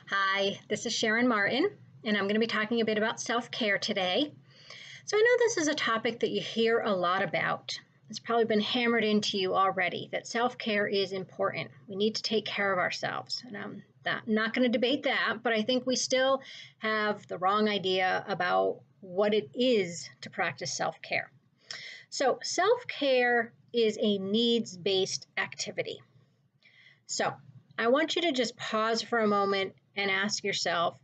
Hi, this is Sharon Martin, and I'm going to be talking a bit about self-care today. So I know this is a topic that you hear a lot about. It's probably been hammered into you already that self-care is important. We need to take care of ourselves. And I'm not going to debate that, but I think we still have the wrong idea about what it is to practice self-care. So self-care is a needs-based activity. So I want you to just pause for a moment and ask yourself,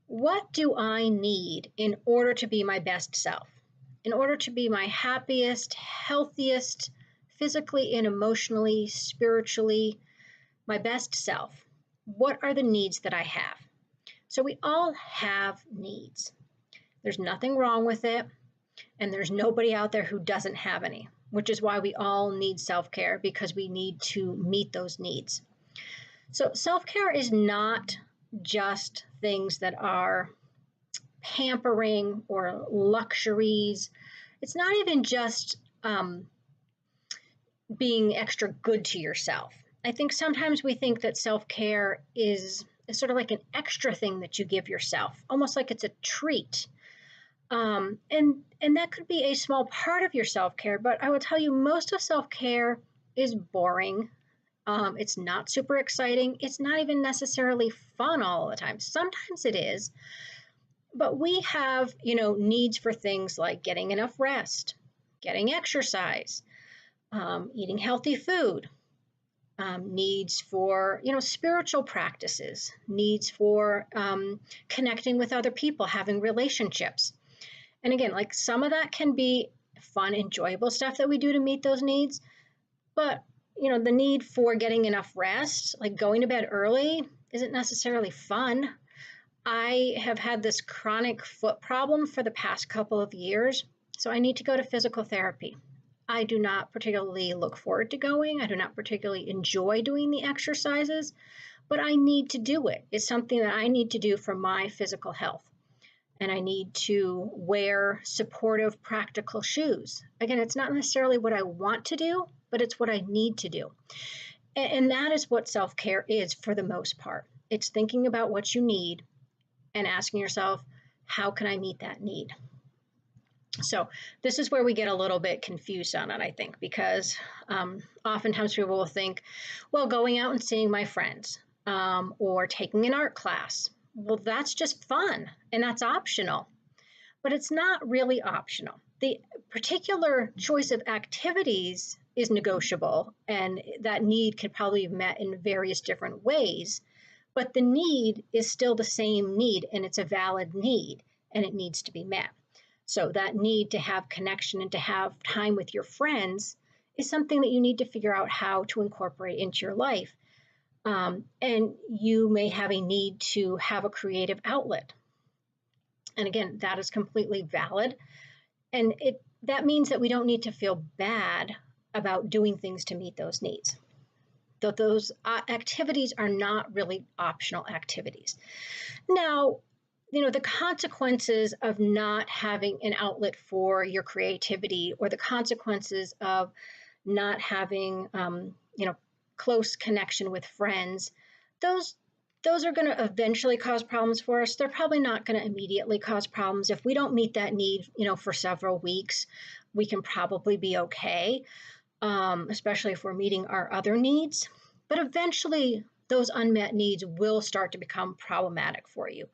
what do I need in order to be my best self? In order to be my happiest, healthiest, physically and emotionally, spiritually, my best self? What are the needs that I have? So we all have needs. There's nothing wrong with it, and there's nobody out there who doesn't have any, which is why we all need self-care, because we need to meet those needs. So self-care is not just things that are pampering or luxuries. It's not even just being extra good to yourself. I think sometimes we think that self-care is sort of like an extra thing that you give yourself, almost like it's a treat. And that could be a small part of your self-care, but I will tell you most of self-care is boring. It's not super exciting. It's not even necessarily fun all the time. Sometimes it is, but we have, needs for things like getting enough rest, getting exercise, eating healthy food, needs for, spiritual practices, needs for connecting with other people, having relationships. And again, like some of that can be fun, enjoyable stuff that we do to meet those needs, but the need for getting enough rest, like going to bed early, isn't necessarily fun. I have had this chronic foot problem for the past couple of years, so I need to go to physical therapy. I do not particularly look forward to going. I do not particularly enjoy doing the exercises, but I need to do it. It's something that I need to do for my physical health. And I need to wear supportive, practical shoes. Again, it's not necessarily what I want to do, but it's what I need to do. And that is what self-care is for the most part. It's thinking about what you need and asking yourself, how can I meet that need? So this is where we get a little bit confused on it, I think, because oftentimes people will think, well, going out and seeing my friends or taking an art class, well, that's just fun and that's optional, but it's not really optional. The particular choice of activities is negotiable, and that need could probably be met in various different ways, but the need is still the same need, and it's a valid need, and it needs to be met. So that need to have connection and to have time with your friends is something that you need to figure out how to incorporate into your life. And you may have a need to have a creative outlet. And again, that is completely valid. And that means that we don't need to feel bad about doing things to meet those needs. Those activities are not really optional activities. Now, the consequences of not having an outlet for your creativity, or the consequences of not having, close connection with friends, those are going to eventually cause problems for us. They're probably not going to immediately cause problems. If we don't meet that need, for several weeks, we can probably be okay, especially if we're meeting our other needs. But eventually, those unmet needs will start to become problematic for you.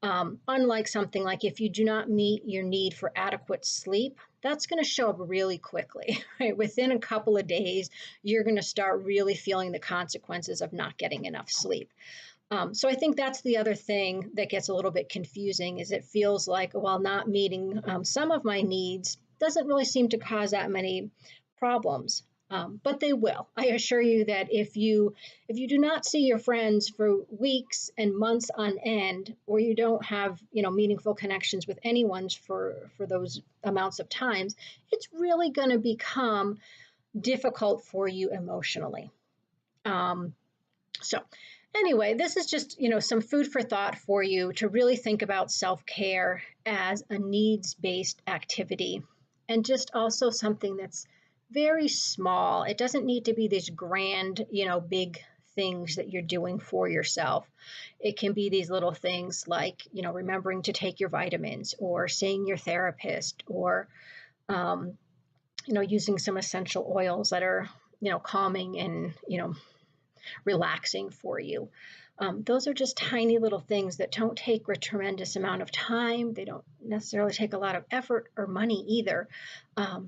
Unlike something like if you do not meet your need for adequate sleep, that's going to show up really quickly, right? Within a couple of days, you're going to start really feeling the consequences of not getting enough sleep. So I think that's the other thing that gets a little bit confusing, is it feels like, well, not meeting some of my needs doesn't really seem to cause that many problems. But they will. I assure you that if you do not see your friends for weeks and months on end, or you don't have meaningful connections with anyone for those amounts of times, it's really going to become difficult for you emotionally. So anyway, this is just some food for thought for you to really think about self-care as a needs-based activity, and just also something that's very small. It doesn't need to be this grand, big things that you're doing for yourself. It can be these little things like, remembering to take your vitamins, or seeing your therapist, or, um, using some essential oils that are, calming and, relaxing for you. Those are just tiny little things that don't take a tremendous amount of time. They don't necessarily take a lot of effort or money either.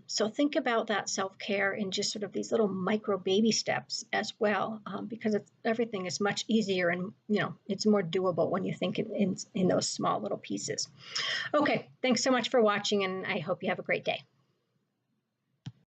So think about that self-care in just sort of these little micro baby steps as well, because everything is much easier, and it's more doable when you think in those small little pieces. Okay, thanks so much for watching, and I hope you have a great day.